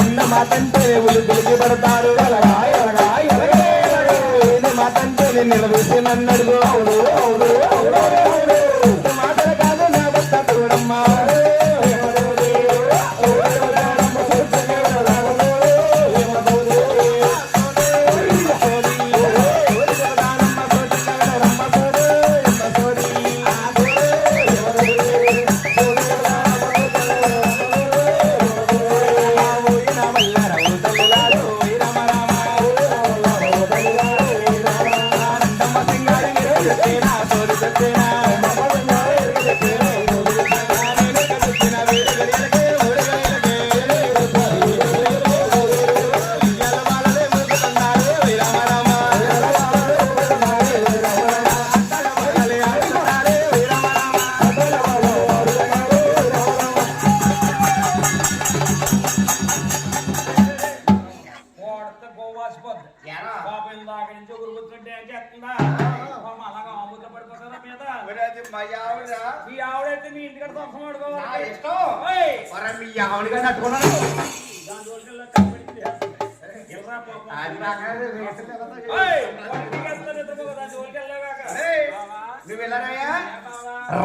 ఉన్న మాటంటే ఉలికి పడతారు మాటంటే నిలవేసి నన్నడుగు అవును అవును మాటలు కాదు నా భర్త చూడమ్మా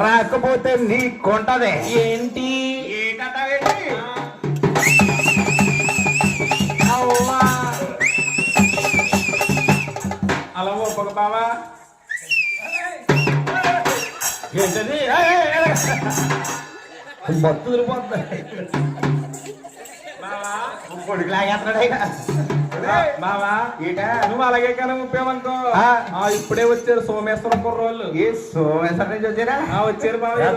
రాకపోతే నీ కొంటదే ఏంటి ఏంటంటే అలా ఒప్పక బావా ఏంటది మొత్తం తిరిగిపోతుంది కొడుకు లాగేస్తున్నాడు బావా నువ్వు అలాగే కానీ ముప్పేమనుకో ఇప్పుడే వచ్చారు సోమేశ్వరం కుర్రోళ్ళు ఏ సోమేశ్వరం నుంచి వచ్చారా వచ్చారు బాబా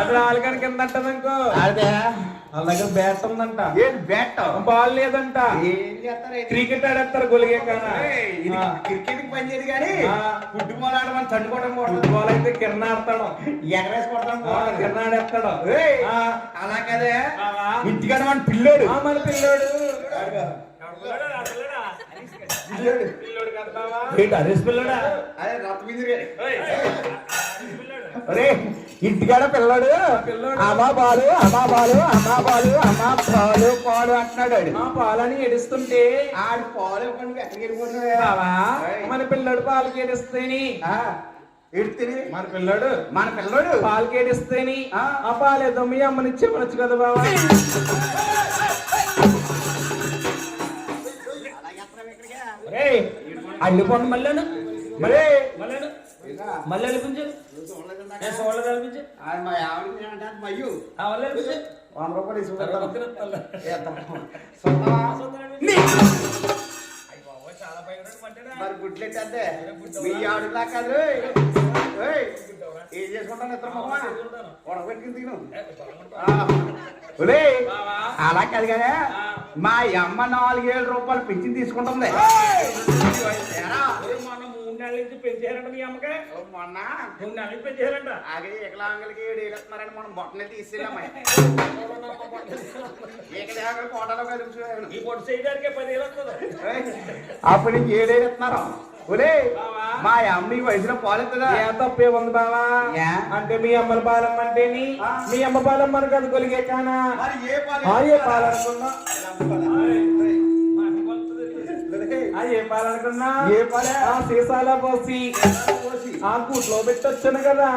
అసలు వాళ్ళకని కింద అంటదనుకో అదే వాళ్ళ దగ్గర బ్యాట్ ఉందంట ఏం బ్యాట్ బాల్ లేదంట ఏం చేస్తారు క్రికెట్ ఆడేస్తారు గొలిగే కానీ క్రికెట్ పని చేయదు కానీ ఫుట్బాల్ ఆడమని చండుకోవడం ఫుట్బాల్ అయితే కిరణ్ ఆడతాడు ఎగరేసి కొడతాం కిరణ్ ఆడేస్తాడు అలా కదే ఇంటికాడ మన పిల్లోడు మన పిల్లోడు ఇంటికాడ పిల్లడు అమ్మా బాలు అమ్మా బాలు అమ్మా బాలు అమ్మా పాలు పాలు అంటున్నాడు పాలని ఏడుస్తుంటే ఆడు పాలు ఎక్కడికి వెళ్ళిపోతున్నావా మన పిల్లడు పాలకి ఏడుస్తేని ఎడితేని మన పిల్లడు పాలకి ఏడుస్తేని ఆ పాలేదో మీ అమ్మనిచ్చే మనచ్చు కదా బాబా అల్లిపోండి మళ్ళీ మళ్ళీ అనిపించు అనిపించు మరి గుడ్లెట్టే మీ ఆడులా కాదు ఏం చేసుకుంటాను ఇద్దరు ఉడకబెట్టుకుని తిను అలా కాదు కదా మా అమ్మ 4,000 రూపాయలు పెంచి తీసుకుంటుంది నుంచి పెంచారంట మీ అమ్మకి మొన్న 3 నెలలకి పెంచారంట అదే ఏకలాంగులకి 7,000 ఇస్తున్నారంట మనం బొట్టనే తీసుకెళ్ళాం ఏకలాంగుల కోటలో కలిసి ఈ బొట్టు చేయడానికి 10,000 వస్తుంది అప్పుడు నీకు 7,000 ఇస్తున్నారు ఒరే మా అమ్మ వయసులో పాలెత్తదా ఏ తప్పే ఉంది బావా అంటే మీ అమ్మల పాలమ్మ అంటేని మీ అమ్మ పాలమ్మ కదా కొలిగే కానా ఏ పాలనుకున్నా ఏ పాలనుకున్నా ఏ పాల సీసాల పోసి ఆ గూట్లో పెట్టొచ్చాను కదా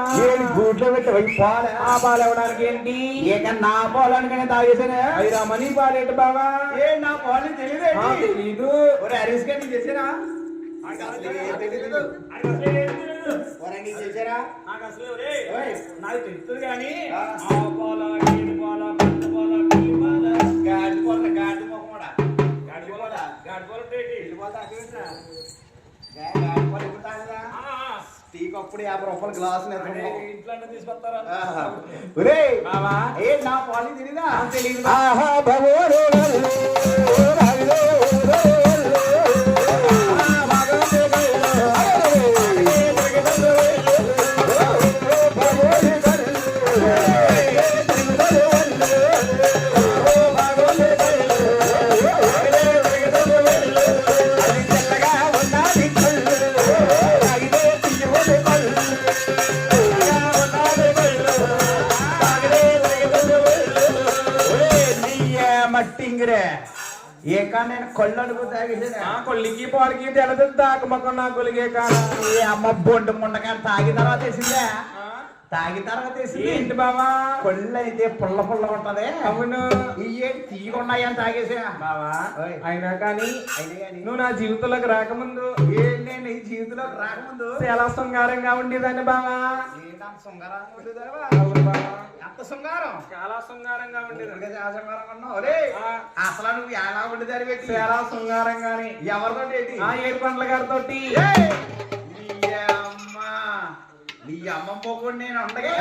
గూట్లో పెట్టి పాల ఆ పాలు ఇవ్వడానికి ఏంటి నా పాలనుకనే తాగేసానే అవి రమణి పాలేట బావా ఏ నా పాలు తెలీదు అరిస్ గండి చేసారా చేసారా నాకు తెలుస్తుంది కానీ అప్పుడు 50 రూపాయల గ్లాసు ఇంట్లో తీసుకొస్తారా ఏ నా పాలు తెలియదా తెలియదు మట్టింగిరే ఏక నేను కళ్ళు అడుగు తాగేసి కొల్లికి పాడికి తెలదు దాకమక్క నా కొలిగే కాడ ఏ అమ్మ బొండు ముండకాయలు తాగిన తర్వాత వేసిందే తాగిన తర్వాత వేసింది ఏంటి బావా కొళ్ళు అయితే పుల్ల పుల్ల ఉంటది అవును ఇవి తీగున్నాయని తాగేసా బావా అయినా కానీ నువ్వు నా జీవితంలోకి రాకముందు నేను ఈ జీవితంలోకి రాకముందు చాలా శృంగారంగా ఉండేదాన్ని బావా శృంగారంగా ఉండేదా అవును బావా ఎంత శృంగారం చాలా శృంగారంగా ఉండేది శృంగారంగా ఉన్నావు అసలు నువ్వు ఎలా ఉండేదాన్ని పెట్టి చాలా శృంగారంగానే ఎవరితో ఆ ఏడుకొండల గారితో నీ అమ్మ పోకుండా నేను ఉండగా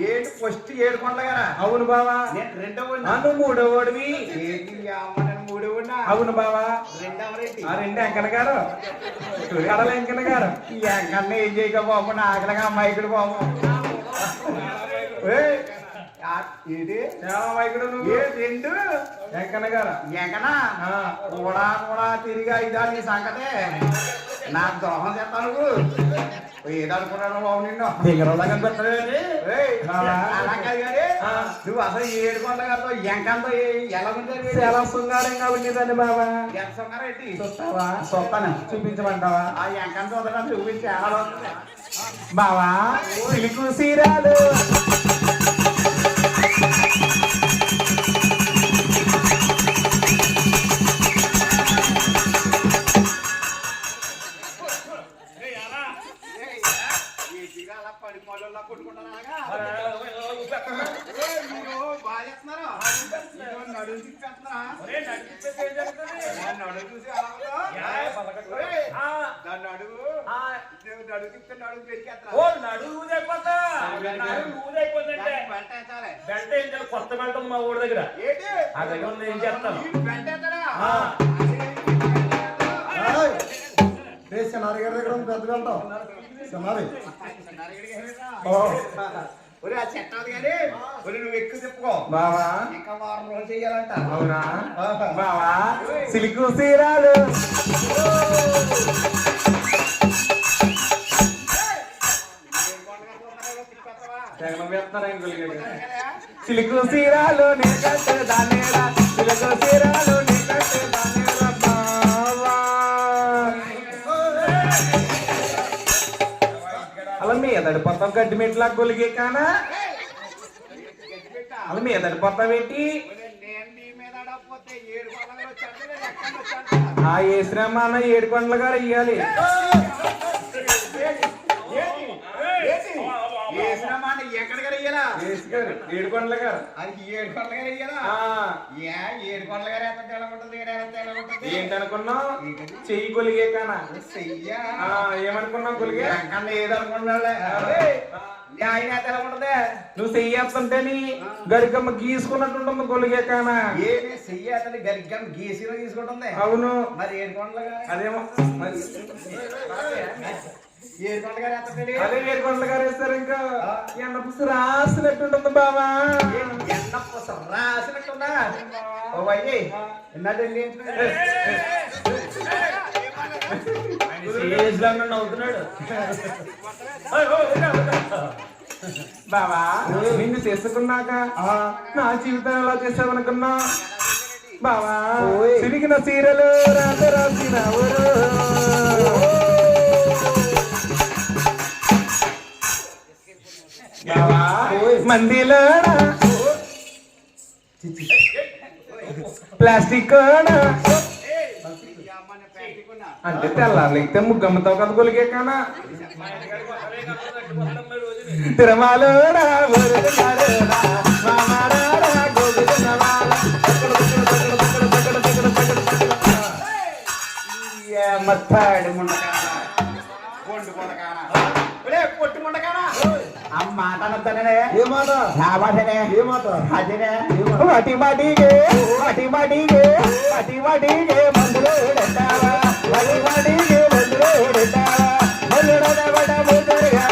ఏంటి ఫస్ట్ ఏడుకొండల గారా అవును బావా నేను రెండవ నన్ను మూడోడివి మూడవ అవును బావా రెండు వెంకన్న గారు కడల వెంకన్న గారు ఎంకన్న ఏం చేయక బాబు నా ఆకలిగా అమ్మాయికుడు బాబు రెండు వెంకన్న గారు ఎంకనా కూడా కూడా తిరిగి ఐదారు నీ సంగతే నాకు ద్రోహం చేస్తాను ఏదనుకున్నాను బాబు నిన్ను అలా కాదు కానీ నువ్వు అసలు ఏడుకొండ గారితో ఎంకంతో ఎలా ఉంటుంది చాలా శృంగారంగా ఉండేదాన్ని బాబా ఎంత శృంగారం ఏంటి చూస్తావా చూస్తాను చూపించమంటావా ఆ ఎంకంతో వదలని చూపించి ఎలా వస్తుంది బావా సిలుకు సీరాలు కొత్త బెల్ట్ మా ఊరి దగ్గర ఆ దగ్గర ఏం చేస్తాను సినారి గారి దగ్గర పెద్ద వెళ్తాం సినారి చెట్టాది కానీ నువ్వు ఎక్కువ చెప్పుకో బావా ఇంకా వారం రోజులు చెయ్యాలంట అవునా బావా సిలుకు సీరాలు సిలుకు సీరాలు నీ కట్టే దానేరా సిలుకు సీరాలు నీ కట్టే దానేరా బావా అలా మీదడి పొత్తం గడ్డి మెట్లా గొలిగే కానా అలా మీదడి పొత్తం ఏంటి ఆ ఏశ్రమ అన్న ఏడుకొండల గారు ఇయ్యాలి ఏడుకొండల గారు అది ఏడుకొండల గారు ఇయ్యాలా ఏడుకొండల గారు ఎంత తెలగొంటుంది ఏంటనుకున్నావు చెయ్యి కొలిగే కానా చెయ్యా ఏమనుకున్నావు కొలిగే కన్నా ఏదనుకున్నావులే ఆయన తెలగొంటదే నువ్వు చెయ్యేస్తుంటేని గరికమ్మ గీసుకున్నట్టుంటుంది కొలిగే కానా ఏమి చెయ్యతని గరికమ్మ గీసిలో తీసుకుంటుంది అవును మరి ఏడుకొండల అదేమో ఏడుకొండల గారు ఎంత అదే ఏడుకొండల గారు వేస్తారు ఇంకా ఎండ పుస్తు రాసినట్టుంటుంది బావా ఎండ పుస రాసినట్టుందా ఓ అయ్యి అవుతున్నాడు బావా నిన్ను చేసుకున్నాక నా జీవితం ఎలా చేసావనుకున్నా బావా తిరిగిన చీరలు రాత రాసిన బావా మందిలో ప్లాస్టిక్ అంటే తెల్లారులైతే ముగ్గమ్మతో కదా కొలిగే కానా తిరుమలోడా మత్తాడు పొట్టు ముండకానా ఆ మాట అనొద్దనే ఏ మాట నా మాటనే ఏ మాట అదేనే వాటి మాటిగే వాటి మాటిగే వాటి మాటిగే మందులో ఎడతావా వాటి మాటిగే మందులో ఎడతావా మల్లుడదవడ ముదరగా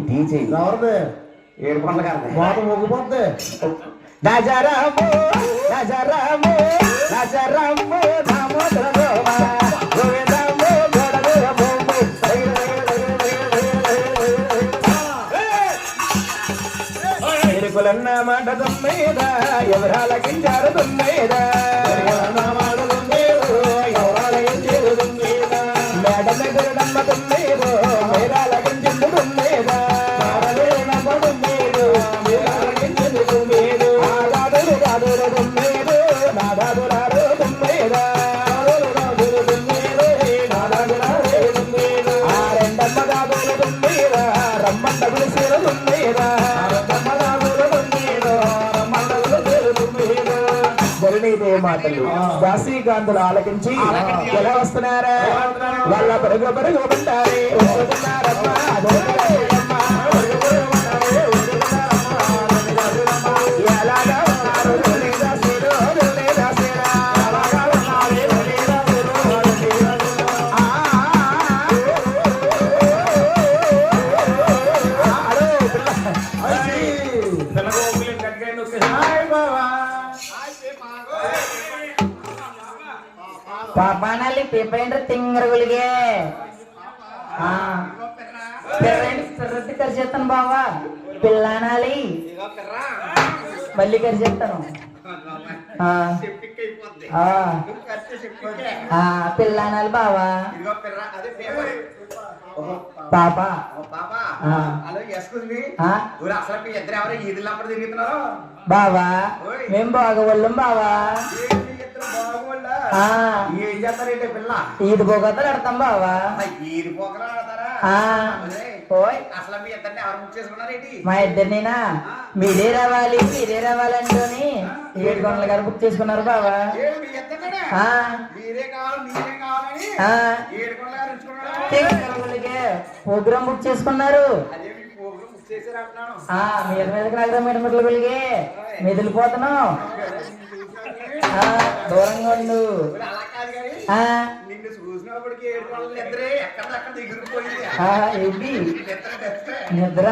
టీచే ఎవరిదే ఏడుకొండల గారిదే మాట మొగ్గుపోద్ది నజరము నజరము నజరము దామోదర గోమా గోవిందము గోడల భూము ఎరుకులన్న మాట తొమ్మిద ఎవరాలకించారు తొమ్మిద ఎవరాలకించారు తొమ్మిద మేడ దగ్గరడమ్మ తొమ్మిదో మేడాలకించింది తొమ్మిద మాటలు దాసీకాంతులు ఆలకించి ఎలా వస్తున్నారా వాళ్ళ పరుగు పరుగు ఉంటారే ఎలాగా ಪಾಪಾನಲ್ಲಿ ಪೇಪೆಂಡ್ರೆ ತಿಂಗರುಗಳಿಗೆ పిర్రటి కరిచేస్తాను బావా పిల్లనాలి మళ్ళీ కరిచేస్తాను పిల్లనాలి బావా పాప బావా మేం బాగోళ్ళం బావా ఏం చేస్తారంటే పిల్ల ఈది పోగొత్తలు ఆడతాం బావా ఈది పోకలు ఆడతారా అసలు మీ ఇద్దరిని ఎవరు బుక్ చేసుకున్నారేంటి మా ఇద్దరినేనా మీరే రావాలంటూని 7 గంటల గారు బుక్ చేసుకున్నారు బావా మీరే కావాలని 7 గంటల గారు ప్రోగ్రామ్ బుక్ చేసుకున్నారు మీద మీదకి రాగరా మిడమిడలకి మెదిలిపోతున్నావు దూరంగా ఉండు నిన్ను చూసినప్పటికి ఏంటి నిద్ర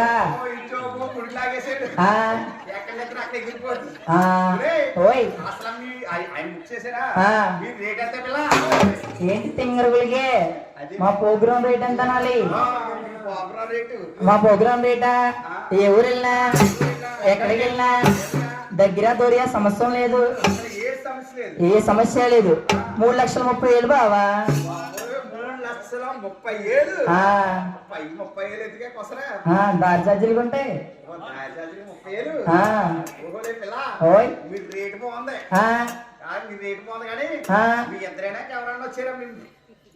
ఏంటి తింగరుగులకి మా ప్రోగ్రామ్ రేట్ ఎంత అనాలి మా ప్రోగ్రామ్ రేటా ఏ ఊరు వెళ్ళినా ఎక్కడికి వెళ్ళినా దగ్గర దూర సమస్య లేదు ఏ సమస్య లేదు 3,30,000 బావా 3,30,000 దారి ఛార్జీలు ఉంటాయి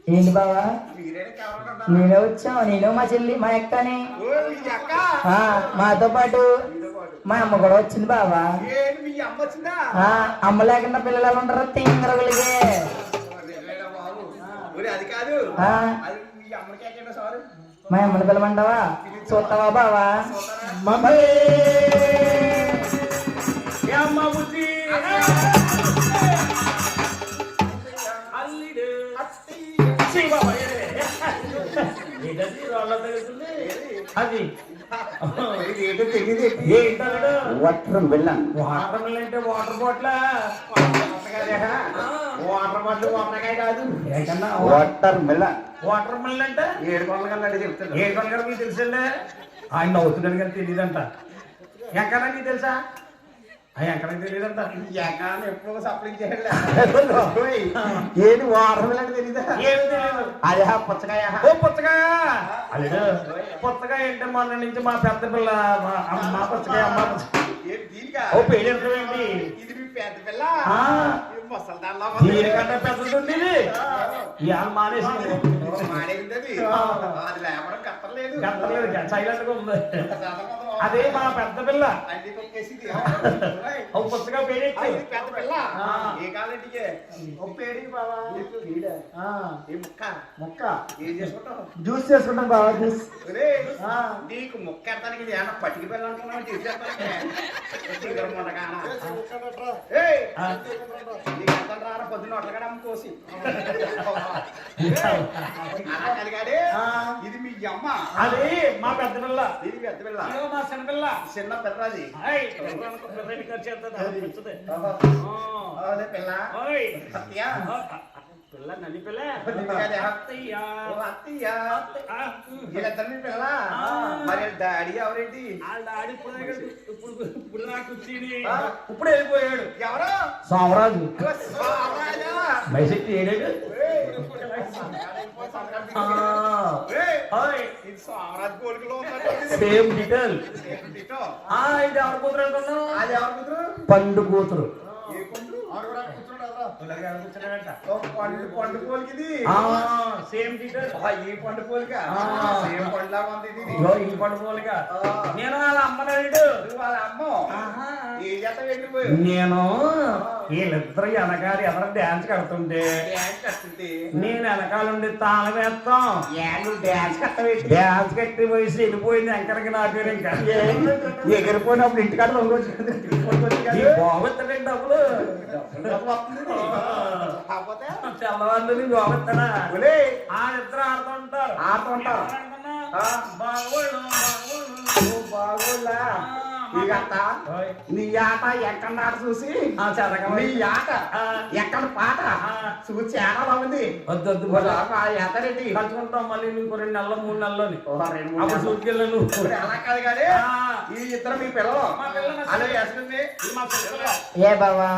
ఏంటి బావా నేనే వచ్చాం నేను మా చెల్లి మా అక్కని మాతో పాటు మా అమ్మ కూడా వచ్చింది బావా అమ్మ లేకుండా పిల్లలు ఉంటారు తింగరగులిగే మా అమ్మని పిల్లమంటావా చూస్తావా బావా అది వాటర్ మిలన్ అంటే వాటర్ బాటిల్ వాటర్కాయ కాదు వాటర్ మిలన్ అంటే 7 గంటల కన్నా చెప్తాను 7 గంటల మీకు తెలుసండి ఆయన నవ్వుతున్నాడు కానీ తెలియదంట ఎక్కడ నీకు తెలుసా ఎక్కడ తెలియదంట ఎప్పుడు సప్లై చేయాలి ఏంటి వాటర్ మిలన్ తెలీదా ఏమి తెలియదు అదే పుచ్చకాయ పుచ్చకాయ అల్లుడు పుచ్చకాయ అంటే మొన్న నుంచి మా పెద్ద పిల్ల మా పుచ్చకాయ అమ్మ ఓ పేరు ఏంటి ఇది మీ పెద్ద పిల్ల దీనికంటే పెద్దది ఉండేది ఇవాళ మానేసింది కట్టలేదు సైలెంట్ గా ఉంది అదే మా పెద్ద పిల్ల పుస్తకం పేరు పెద్ద పిల్ల ఏ కాలంటే పేరు బాబా ఈ ముక్క ముక్క ఏం చేసుకుంటావు? జ్యూస్ చేసుకుంటాం బావా జ్యూస్. నీకు ముక్క ఎడతానికి ఇది ఏమన్నా పట్టికి వెళ్ళాలనుకున్నావు? పొద్దున్న ఒట్లగానే కోసి ఇది మీ అమ్మ. అది మా పెద్ద పిల్ల. ఇది పెద్ద పిల్ల. మా చిన్న పిల్ల. చిన్న పిల్లది. అదే పిల్ల పిల్ల నన్ను పిల్ల వీళ్ళిద్దరిని పిల్ల. మరి డాడీ ఎవరేంటి? డాడీ ఇప్పుడు నాకు ఇప్పుడు వెళ్ళిపోయాడు. ఎవరు? సోమరాజు. మైసెట్టి ఏడాడు. Same detail. ఇది ఎవరు కూతురు అనుకున్నావు? అది ఎవరు కూతురు? పండు కూతురు. పండు పోలికి సేమ్ డీటెయిల్. ఈ పండు పోలిక సేమ్ పండులాగా ఉంది. ఈ పండు పోలిక. నేను వాళ్ళ అమ్మనాడు. వాళ్ళ అమ్మ ఏ చేత వెళ్ళిపోయి. నేను వీళ్ళిద్దరు వెనకాల ఎవరు డాన్స్ కడుతుంటే నేను వెనకాలండి తాళం వేస్తాం. డాన్స్ కట్టి పోయి వెళ్ళిపోయింది. ఎంకరకి నా పేరు ఇంకా ఎగిరిపోయినప్పుడు ఇంటికాడ బాగుందండి డబ్బులు. తెల్లవాళ్ళు బాగుంటాడా? వాళ్ళిద్దరు ఆడుతుంటారు. బాగోళ్ళా నీ ఆట ఎక్కడ చూసి నీ ఆట ఎక్కడ పాట చూసి ఆడలా ఉంది. వద్దు ఎతరెడ్డి కలుసుకుంటాం మళ్ళీ ఇంకో 2 నెలలు 3 నెలలోని సూట్కెళ్ళను. అలా కాదు కానీ ఈ ఇద్దరు మీ పిల్లలు అలా వేస్తుంది. ఏ బావా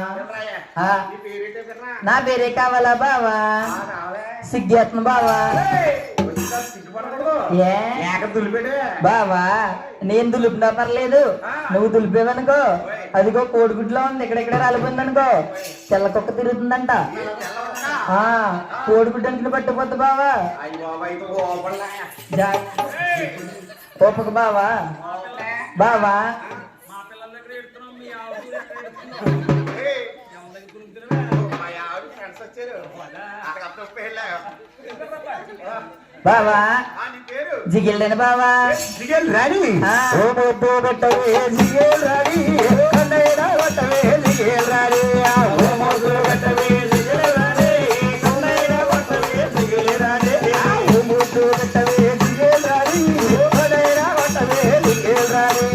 నా పేరే కావాలా బావా? సిగ్గేత్న బావా? బావా నేను దులిపినా పర్లేదు, నువ్వు దులిపేవనుకో అదిగో కోడిగుడ్లో ఉంది, ఇక్కడెక్కడ రాలిపోయింది అనుకో తెల్ల కుక్క తిరుగుతుందంట. కోడిగుడ్డు అంకిన పట్టుపోద్దు బావా. ఓపక బావా. బావా బావా జిగిల్లేను బావా. జిగేల్ రాణి పెట్టవే జిగేల్ రాణి కన్నయ్య కొట్టవే జిగేల్ రాణి పెట్టవే జిగేల్ రాణి కన్నయ్య కొట్టవే జిగేల్ రాణి ముద్దు పెట్టవే జిగేల్ రాణి కన్నయ్య కొట్టవే జిగేల్ రాణి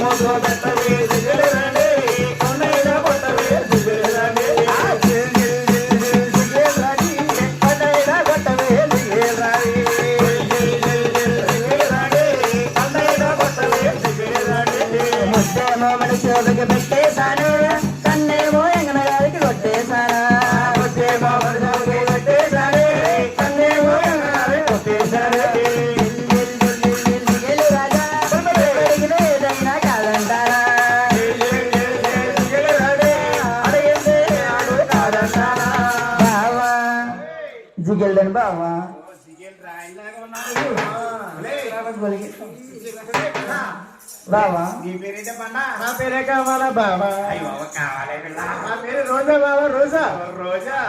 ముద్దు పెట్టవే జిగేల్ రాణి కన్నయ్య కొట్టవే జిగేల్ రాణి జిగేల్ రాణి కన్నయ్య కొట్టవే జిగేల్ రాణి. ముద్దేమో మనిషి పెట్టేశాను, కన్నేమో ఎంగన గారికి కొట్టేశాను. ముద్దేమో మనిషి పెట్టేశాను, కన్నేమో ఎంగన గారికి కొట్టేశాను. రాజా ఏదైనా కాదంటారా? అడిగిందే ఆడు కాదంటారా? బావా జిగెల్డన్ బావా. బావా నీ పేరేంటే పన్నా? నా పేరే కావాలా బావా? కావాలి పిల్ల. నా పేరు రోజా బావా. రోజా రోజా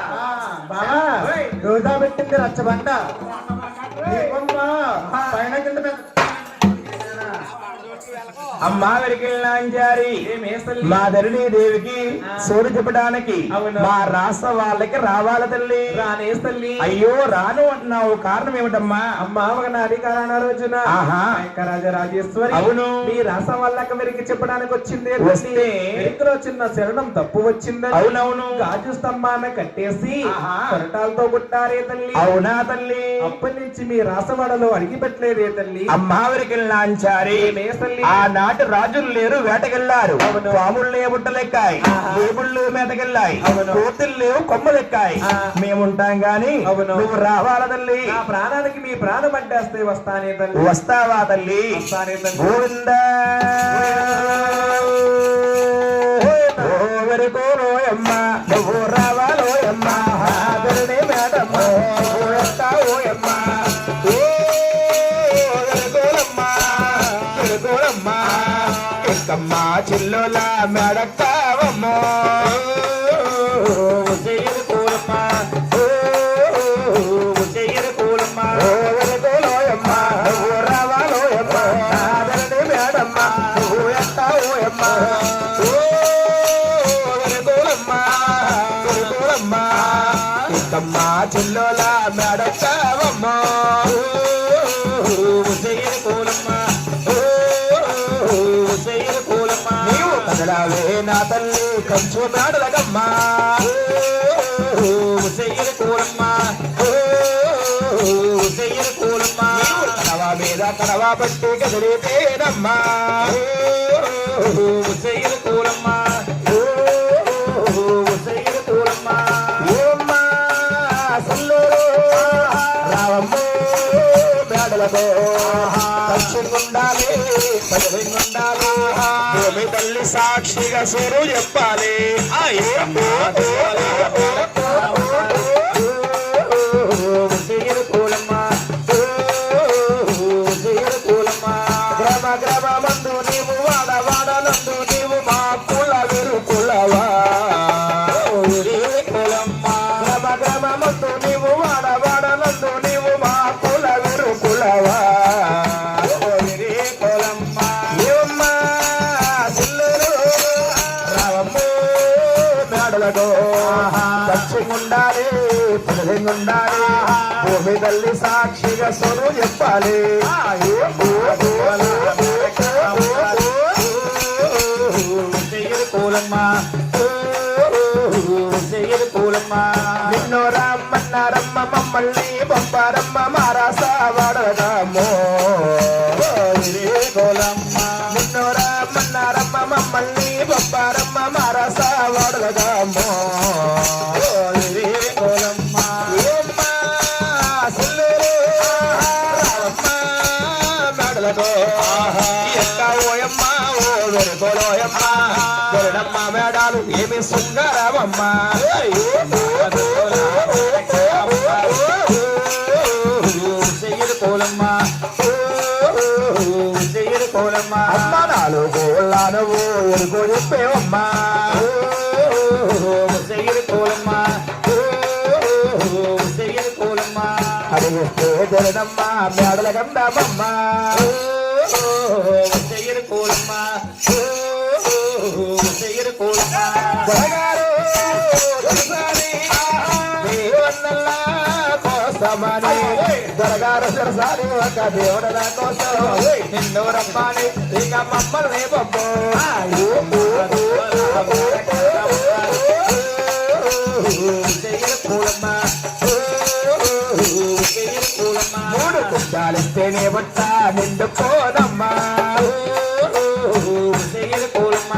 బావా రోజా పెట్టింది రచ్చబండ పైన కింద అమ్మా వెరికెళ్ళాంచారి మా ధరణి దేవికి సోరు చెప్పడానికి మా రాష్ట్ర వాళ్ళకి రావాల తల్లి. రానేస్ తల్లి. అయ్యో రాను అంటున్నావు, కారణం ఏమిటమ్మా? అమ్మా ఒక నాధికారాల రోజున రాజరాజేశ్వరి అవును మీ రాష్ట్ర వాళ్ళకి వెరికి చెప్పడానికి వచ్చింది. వస్తే వెరికలో చిన్న శరణం తప్పు వచ్చిందని అవునవును గాజు స్తంభాన్ని కట్టేసి కొరటాలతో కొట్టారే తల్లి. అవునా తల్లి? అప్పటి నుంచి మీ రాసవాడలో అడిగి పెట్టలేదే తల్లి. అమ్మా వెరికెళ్ళాంచారి ఆనాటి రాజులు లేరు, వేటకెళ్లారు. పాములు బుట్టలెక్కాయి, దేవుళ్ళు మేతకెళ్ళాయి, కోతులు లేవు కొమ్మలెక్కాయి. మేముంటాం గాని నువ్వు రావాల తల్లి. నా ప్రాణానికి మీ ప్రాణం అడ్డేస్తే వస్తానే తల్లి. వస్తావా తల్లి? గోవిందా ఓయమ్మ నువ్వు రావాలోయమ్మ మేడమ్మ వస్తావోయమ్మ. ఎక్కమ్మా చిల్లులా మెడక్కావమ్మో కూరమ్మ చెయ్యరు కూలమ్మ వెనుకోలోయమ్మ నువ్వు రావాలోయమ్మ నాదరని మేడమ్మ నువ్వు ఎత్తావోయమ్మ వెనుకోలమ్మ వెనుకోలమ్మ ఇంకమ్మ చిల్లోల మేడచ్చావమ్మ చెయ్యరు కూలమ్మ చెయ్యరు కూలమ్మ నీవు కదలావే నా తల్లి కంచు మేడలగమ్మ చెయ్యరు కూలమ్మ చెయ్యరు కూలమ్మ కడవా మీద కడవా బట్టి కదిలితేనమ్మా చెయ్యరు కూలమ్మ చెయ్యరు కూలమ్మ ఏమ్మా సల్లూరు రావమ్మ మేడలతో పచ్చుకుండాలి పదవిండాలి భూమి తల్లి సాక్షిగా సూరు చెప్పాలి చెయ్యరు కూలమ్మ చెయ్యరు కూలమ్మ గ్రామ గ్రామ మందు నీవు వాడ వాడలందు నీవు మా కుల విరు కులవా కులమ్మ గ్రామ గ్రామ మందు నీవు వాడ వాడలందు నీవు మా కుల విరు కులవా కులమ్మ ఏమ్మ సిల్లరు రావమ్మ మేడలతో పచ్చిగుండాలి పదవిండాలి భూమి తల్లి సాక్షిగా సొను చెప్పాలి చెయ్యరు కూలమ్మ చెయ్యరు కూలమ్మ నిన్నో రమ్మన్నారమ్మ మమ్మల్ని పంపారమ్మ మారాసా వాడదామో కోలమ్మ నిన్నో రమ్మన్నారమ్మ మమ్మల్ని పంపారమ్మ మారాసా వాడదామో కోలమ్మ ఏమ్మ సల్లూరు రావమ్మ మేడలతో ఎక్కావోయమ్మ ఓ వెనుకోలోయమ్మ గరుడమ్మ మేడాలు ఏమి సుందరమమ్మ చెయ్యరు కూలమ్మ చెయ్యరు కూలమ్మ అమ్మ నాలుగు నువ్వు ఎరుకు చెప్పేవమ్మా చెయ్యరు కూలమ్మ చెయ్యరు కూలమ్మ అడిగిస్తే జరదమ్మ మేడల గంధమమ్మ చెయ్యరు కూలమ్మ చెయ్యరు కూలమ్మ దొరగారు కోసమని దొరగారు సరసాలి ఒక దేవుడల కోసం నిన్ను రమ్మని ఇక మమ్మల్ని పంపు చెయ్యరు కూలమ్మ చెయ్యరు కూలమ్మ మూడు కుంచాలిస్తేనే బట్ట నిండుకోదమ్మా చెయ్యరు కూలమ్మ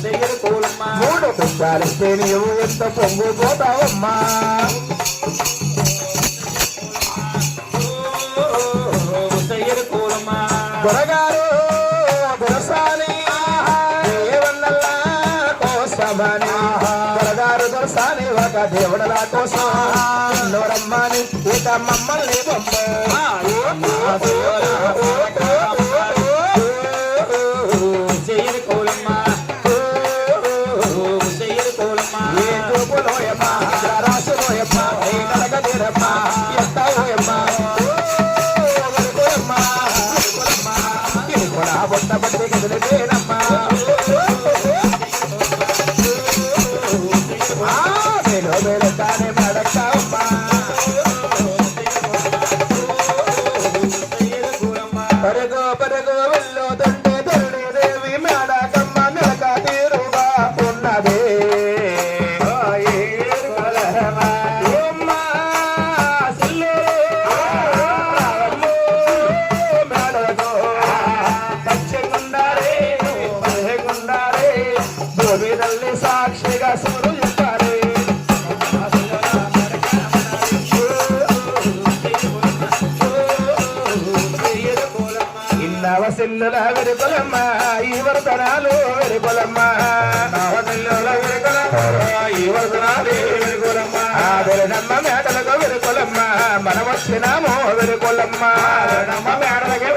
చెయ్యరు కూలమ్మ మూడు కుంచాలిస్తే నీవు ఎంత పొంగిపోతావమ్మా చెయ్యరు కూలమ్మ దొరగారు దొరసాని దేవన్నల్లా కోసమని దొరగారు దొరసాని ఒక దేవుడల కోసం రమ్మని ఇక మమ్మల్ని పంపు చెయ్యరు కూలమ్మ చెయ్యరు కూలమ్మ ఏ చూపులోయమ్మ రాసులోయమ్మ ఏ కలగదిరమ్మ ఎత్తావోయమ్మ ఇది కూడా బొట్ట బట్టి కదిలితేనమ్మా మేలో మేలు తానే మడక్కమ్మా పరగో పరగో వెళ్ళో దండే ధరణి దేవి మేడకమ్మ నిలక తీరుగా ఉన్నదే సాక్షిగా సూరు చెప్పాలి నవసిల్లుల వెరుకొలమ్మ ఈ వర్తనాలు వెరుకొలమ్మ నవసిల్లుల వెరుకొలమ్మ ఈ వర్తనాలు వెరుకొలమ్మ వెరునమ్మ మేటలకు వెరుకొలమ్మ మనం వచ్చినాము వెరుకొలమ్మ నమ్మ మేటలకి